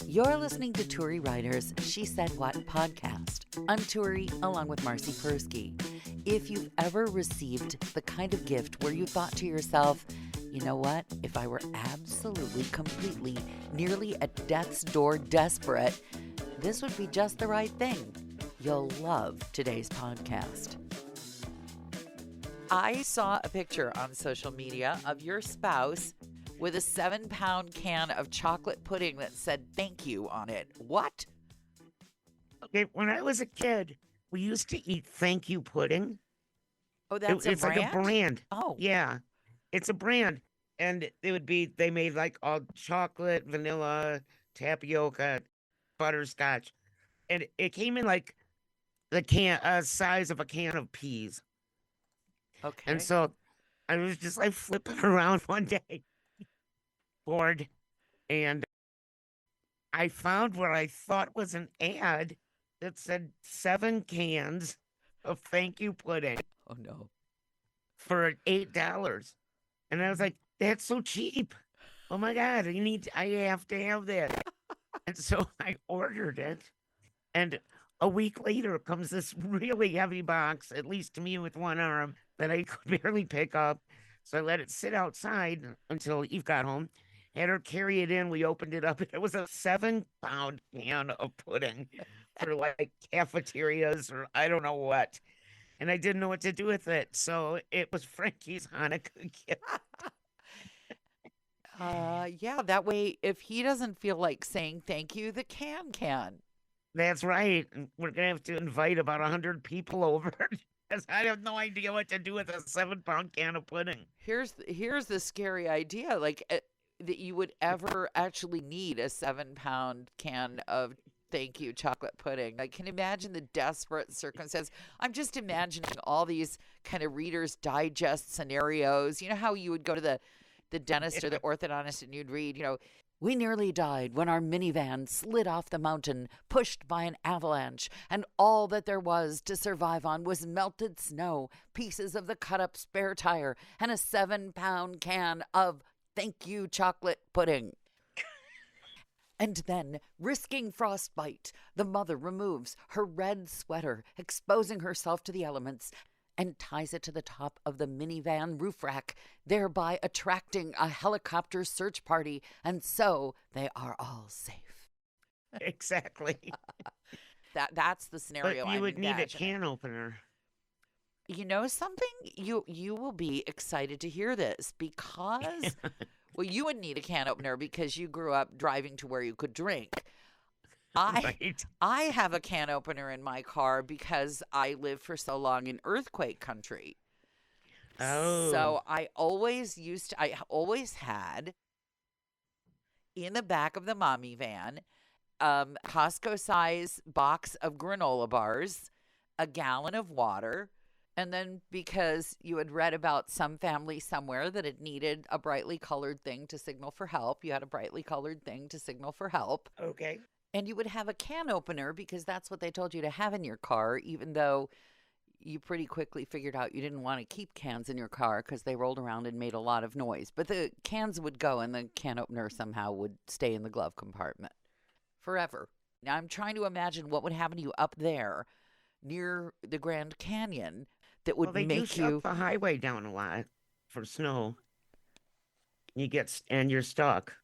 You're listening to Turi Ryder's She Said What podcast. I'm Turi, along with Marci. If you've ever received the kind of gift where you thought to yourself, you know what, if I were absolutely, completely, nearly at death's door desperate, this would be just the right thing, you'll love today's podcast. I saw a picture on social media of your spouse with a 7-pound can of chocolate pudding that said thank you on it. What? Okay, when I was a kid, we used to eat thank you pudding. Oh, that's a It's brand? like a brand. Oh. Yeah, it's a brand. And they made like all chocolate, vanilla, tapioca, butterscotch. And it came in like the size of a can of peas. Okay. And so I was just like flipping around one day, bored, and I found what I thought was an ad that said 7 cans of thank you pudding Oh, no. for $8. And I was like, that's so cheap. Oh my God, I have to have that. And so I ordered it. And a week later comes this really heavy box, at least to me with one arm, that I could barely pick up. So I let it sit outside until Eve got home. Had her carry it in. We opened it up. It was a 7-pound can of pudding for like cafeterias or I don't know what. And I didn't know what to do with it. So it was Frankie's Hanukkah gift. Yeah, that way, if he doesn't feel like saying thank you, the can can. That's right. And we're going to have to invite about 100 people over because I have no idea what to do with a 7-pound can of pudding. Here's the scary idea, like that you would ever actually need a 7-pound can of thank you chocolate pudding. I can imagine the desperate circumstance. I'm just imagining all these kind of Reader's Digest scenarios. You know how you would go to the dentist or the orthodontist and you'd read, we nearly died when our minivan slid off the mountain, pushed by an avalanche, and all that there was to survive on was melted snow, pieces of the cut-up spare tire, and a 7-pound can of thank you chocolate pudding. And then, risking frostbite, the mother removes her red sweater, exposing herself to the elements, and ties it to the top of the minivan roof rack, thereby attracting a helicopter search party, and so they are all safe. Exactly. That's the scenario. But you would need a imagining. can opener. You know something? You will be excited to hear this because, well, you would need a can opener because you grew up driving to where you could drink. Right. I have a can opener in my car because I lived for so long in earthquake country. Oh. So I always had in the back of the mommy van, Costco size box of granola bars, a gallon of water. And then because you had read about some family somewhere that it needed a brightly colored thing to signal for help, you had a brightly colored thing to signal for help. Okay. And you would have a can opener because that's what they told you to have in your car, even though you pretty quickly figured out you didn't want to keep cans in your car because they rolled around and made a lot of noise. But the cans would go and the can opener somehow would stay in the glove compartment forever. Now I'm trying to imagine what would happen to you up there near the Grand Canyon that would they make do you... shut the highway down a lot for snow. And you're stuck.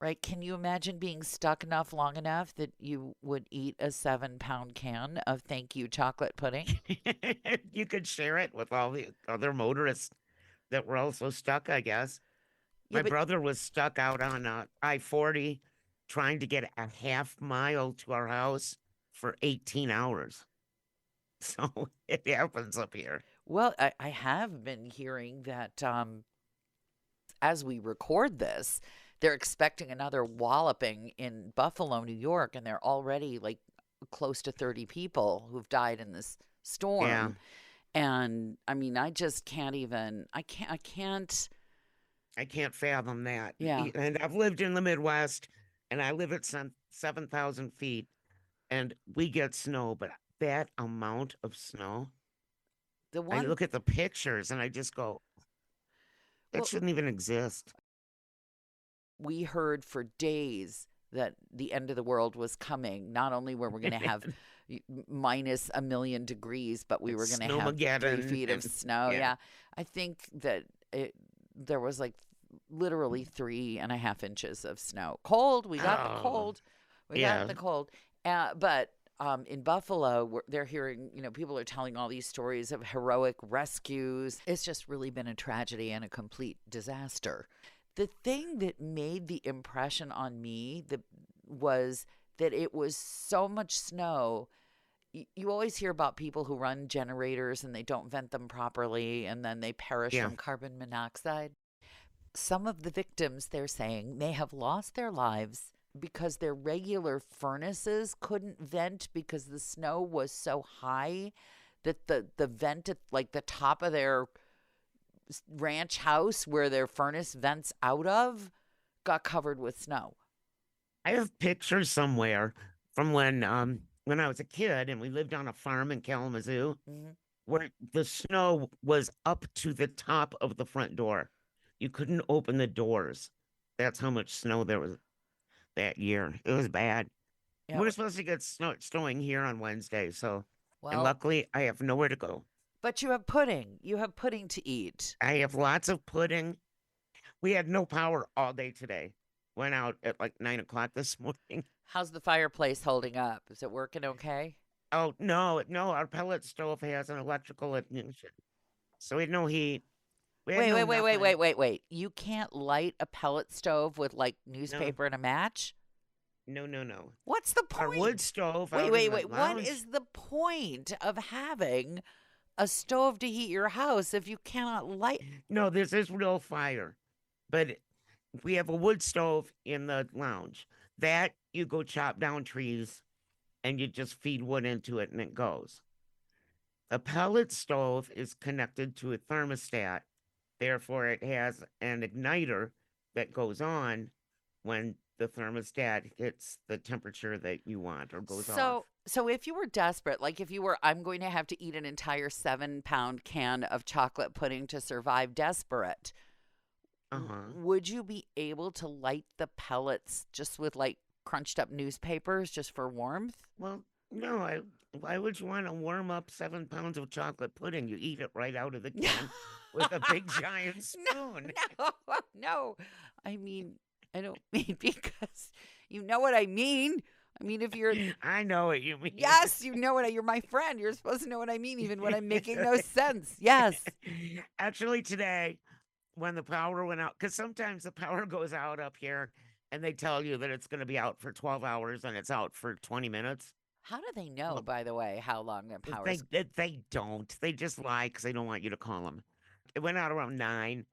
Right. Can you imagine being stuck long enough that you would eat a 7-pound can of thank you chocolate pudding? You could share it with all the other motorists that were also stuck, I guess. Yeah, My but brother was stuck out on I-40 trying to get a half mile to our house for 18 hours. So it happens up here. well, I have been hearing that as we record this, they're expecting another walloping in Buffalo, New York, and they're already like close to 30 people who've died in this storm. Yeah. And I mean, I just can't even, I can't. I can't fathom that. Yeah. And I've lived in the Midwest, and I live at 7,000 feet, and we get snow, but that amount of snow, The I one, look at the pictures and I just go, that well, shouldn't even exist. we heard for days that the end of the world was coming. Not only were we going to have minus a million degrees, but we were going to have 3 Snowmageddon feet of and snow. yeah. Yeah. I think that there was like literally 3.5 inches of snow. Cold. We got the Oh, cold. We got yeah. the cold. But in Buffalo, they're hearing, people are telling all these stories of heroic rescues. It's just really been a tragedy and a complete disaster. The thing that made the impression on me was that it was so much snow. You always hear about people who run generators and they don't vent them properly and then they perish Yeah. from carbon monoxide. Some of the victims, they're saying, may have lost their lives because their regular furnaces couldn't vent because the snow was so high that the vent at like the top of their ranch house where their furnace vents out of got covered with snow. I have pictures somewhere from when I was a kid and we lived on a farm in Kalamazoo Mhm. where the snow was up to the top of the front door. You couldn't open the doors. That's how much snow there was that year. It was bad. Yeah. We're supposed to get snowing here on Wednesday, so and Well, luckily I have nowhere to go. but you have pudding. You have pudding to eat. I have lots of pudding. We had no power all day today. Went out at like 9 o'clock this morning. How's the fireplace holding up? Is it working okay? Oh no, no, our pellet stove has an electrical ignition. So we had no heat. We had Wait, no wait, wait, wait, nothing. wait, wait, wait. You can't light a pellet stove with like No, newspaper and a match? no, no, no. What's the Our wood point? stove Wait, out in wait, the wait. What lounge. is the point of having a stove to heat your house if you cannot light? No, this is real fire. But we have a wood stove in the lounge. That you go chop down trees and you just feed wood into it and it goes. A pellet stove is connected to a thermostat. Therefore, it has an igniter that goes on when the thermostat hits the temperature that you want or goes off. So if you were desperate, like if you were, I'm going to have to eat an entire 7 pound can of chocolate pudding to survive desperate, Uh-huh. would you be able to light the pellets just with like crunched up newspapers just for warmth? Well, no, why would you want to warm up 7 pounds of chocolate pudding? You eat it right out of the No, can with a big giant spoon. no, no. I mean, I don't mean because you know what I mean. I mean, if you're, I know what you mean. yes, you know you're my friend. You're supposed to know what I mean, even when I'm making no sense. Yes. Actually, today, when the power went out, because sometimes the power goes out up here and they tell you that it's going to be out for 12 hours and it's out for 20 minutes. How do they know, Well, by the way, how long the power's? they don't. They just lie because they don't want you to call them. It went out around 9.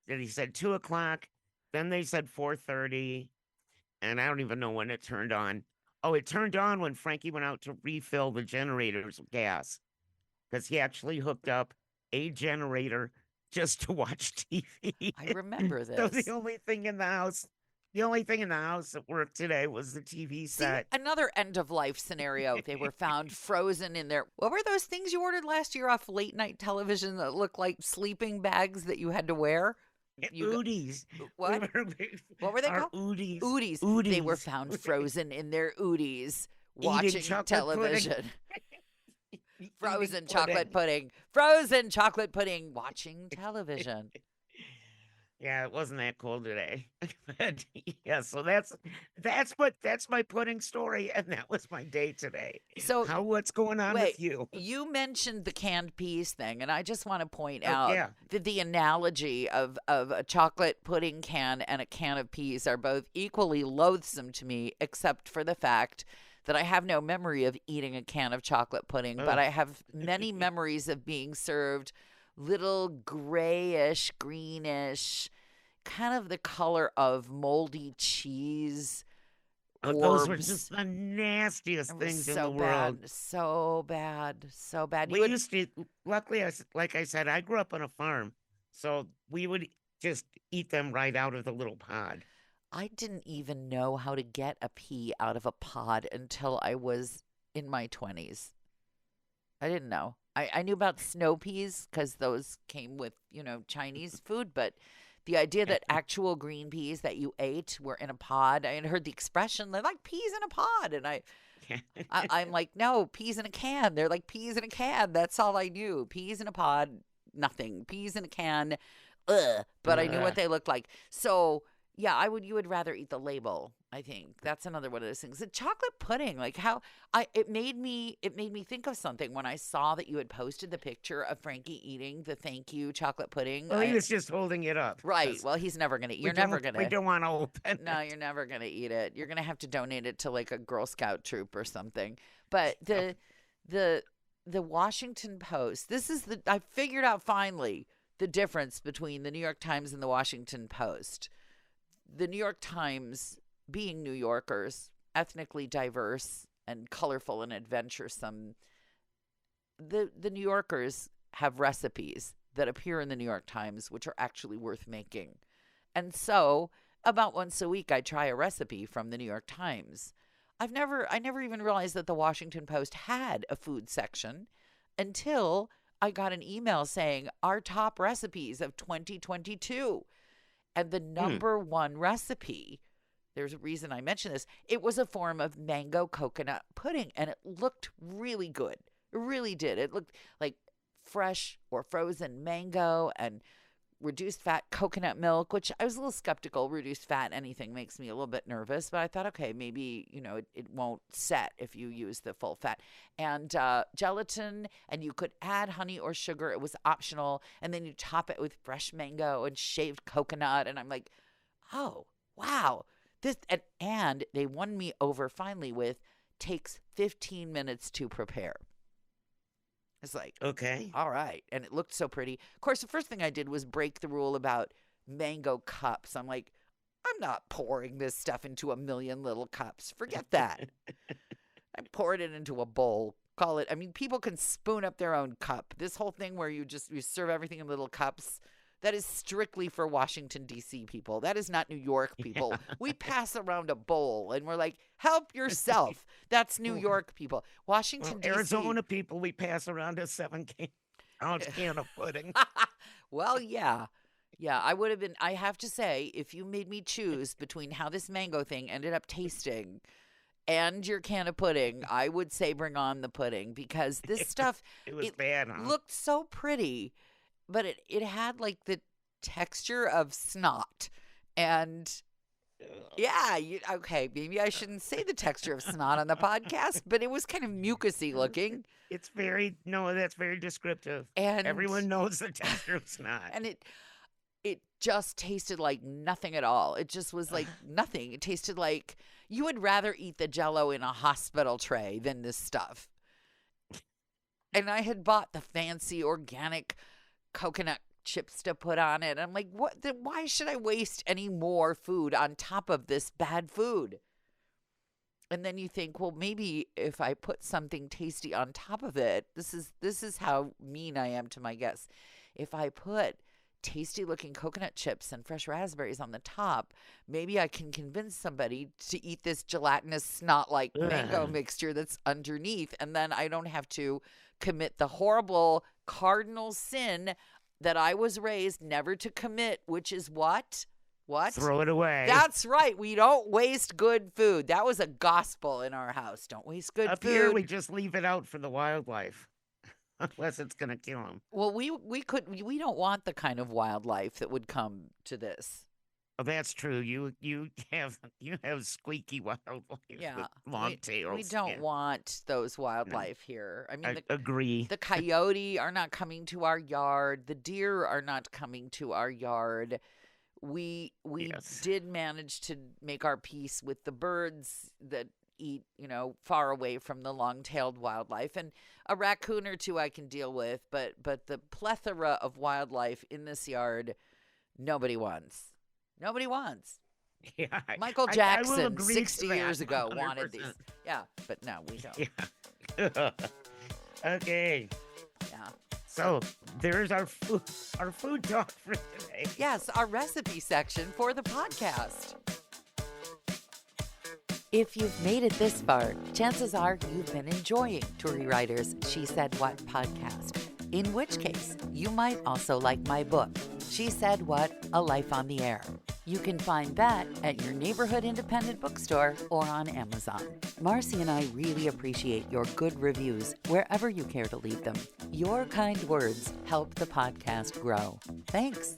Then he said 2 o'clock. Then they said 4:30. And I don't even know when it turned on. Oh, it turned on when Frankie went out to refill the generators with gas because he actually hooked up a generator just to watch TV. I remember So this. the only thing in the house that worked today was the TV See, set. another end of life scenario. They were found frozen in their. What were those things you ordered last year off late night television that looked like sleeping bags that you had to wear? You got, Oodies. what? What were they Our called? Oodies. Oodies. They were Oodies. found frozen in their Oodies Eating watching chocolate pudding. television. Eating Frozen pudding. chocolate pudding. Frozen chocolate pudding watching television. Yeah, it wasn't that cold today. But yeah, so that's my pudding story, and that was my day today. So What's going on wait, with you? you mentioned the canned peas thing, and I just want to point Oh out yeah. that the analogy of a chocolate pudding can and a can of peas are both equally loathsome to me, except for the fact that I have no memory of eating a can of chocolate pudding, but Oh. I have many memories of being served little grayish, greenish, kind of the color of moldy cheese Oh, those were orbs. just the nastiest It was things in the so world. bad, so bad, so bad. You We would, used to, luckily, like I said, I grew up on a farm, so we would just eat them right out of the little pod. I didn't even know how to get a pea out of a pod until I was in my 20s. I didn't know. I knew about snow peas because those came with, Chinese food, but The idea that actual green peas that you ate were in a pod. I had heard the expression, they're like peas in a pod. And I'm like, no, peas in a can. They're like peas in a can. That's all I knew. Peas in a pod, nothing. Peas in a can, ugh. But I knew what they looked like. So yeah, you would rather eat the label. I think that's another one of those things. The chocolate pudding, like it made me think of something when I saw that you had posted the picture of Frankie eating the thank you chocolate pudding. Well, he was just holding it up. Right. Well, he's never gonna. You're never gonna. We don't want to open. No, you're never gonna eat it. You're gonna have to donate it to like a Girl Scout troop or something. But the Washington Post. I figured out finally the difference between the New York Times and the Washington Post. The New York Times, being New Yorkers, ethnically diverse and colorful and adventuresome, the New Yorkers have recipes that appear in the New York Times which are actually worth making. And so about once a week I try a recipe from the New York Times. I never even realized that the Washington Post had a food section until I got an email saying our top recipes of 2022. And the number one recipe, there's a reason I mention this, it was a form of mango coconut pudding, and it looked really good. It really did. It looked like fresh or frozen mango and reduced fat coconut milk, which I was a little skeptical. Reduced fat anything makes me a little bit nervous, but I thought, okay, maybe, it won't set if you use the full fat. And gelatin, and you could add honey or sugar. It was optional. And then you top it with fresh mango and shaved coconut. And I'm like, oh, wow. And they won me over finally with takes 15 minutes to prepare. It's like, okay, all right. And it looked so pretty. Of course, the first thing I did was break the rule about mango cups. I'm like, I'm not pouring this stuff into a million little cups. Forget that. I poured it into a bowl. Call it, people can spoon up their own cup. This whole thing where you serve everything in little cups, that is strictly for Washington, D.C. people. That is not New York people. Yeah. We pass around a bowl and we're like, help yourself. That's New York people. Washington, D.C. Arizona people, we pass around a 7-ounce can of pudding. Well, yeah. Yeah, I have to say, if you made me choose between how this mango thing ended up tasting and your can of pudding, I would say bring on the pudding, because this stuff, it was bad, huh? Looked so pretty. But it had like the texture of snot. And yeah, okay, maybe I shouldn't say the texture of snot on the podcast, but it was kind of mucusy looking. That's very descriptive. And everyone knows the texture of snot. And it just tasted like nothing at all. It just was like nothing. It tasted like you would rather eat the Jell-O in a hospital tray than this stuff. And I had bought the fancy organic coconut chips to put on it. I'm like, what? Then why should I waste any more food on top of this bad food? And then you think, well, maybe if I put something tasty on top of it, this is how mean I am to my guests. If I put tasty looking coconut chips and fresh raspberries on the top, maybe I can convince somebody to eat this gelatinous snot like mango mixture that's underneath, and then I don't have to commit the horrible cardinal sin that I was raised never to commit, which is what? Throw it away. That's right. We don't waste good food. That was a gospel in our house. Don't waste good food. Up here, we just leave it out for the wildlife, unless it's going to kill them. Well, we don't want the kind of wildlife that would come to this. Oh, that's true. You have squeaky wildlife with long tails. We don't want those wildlife here. I agree. The coyote are not coming to our yard. The deer are not coming to our yard. We did manage to make our peace with the birds that eat, far away from the long-tailed wildlife, and a raccoon or two I can deal with, but the plethora of wildlife in this yard, nobody wants. Nobody wants. Yeah, Michael Jackson 60 years ago 100%. Wanted these. Yeah, but no, we don't. Yeah. Okay. Yeah. So there's our food talk for today. Yes, our recipe section for the podcast. If you've made it this far, chances are you've been enjoying Turi Ryder's She Said What podcast, in which case you might also like my book, She Said What? A Life on the Air. You can find that at your neighborhood independent bookstore or on Amazon. Marci and I really appreciate your good reviews wherever you care to leave them. Your kind words help the podcast grow. Thanks.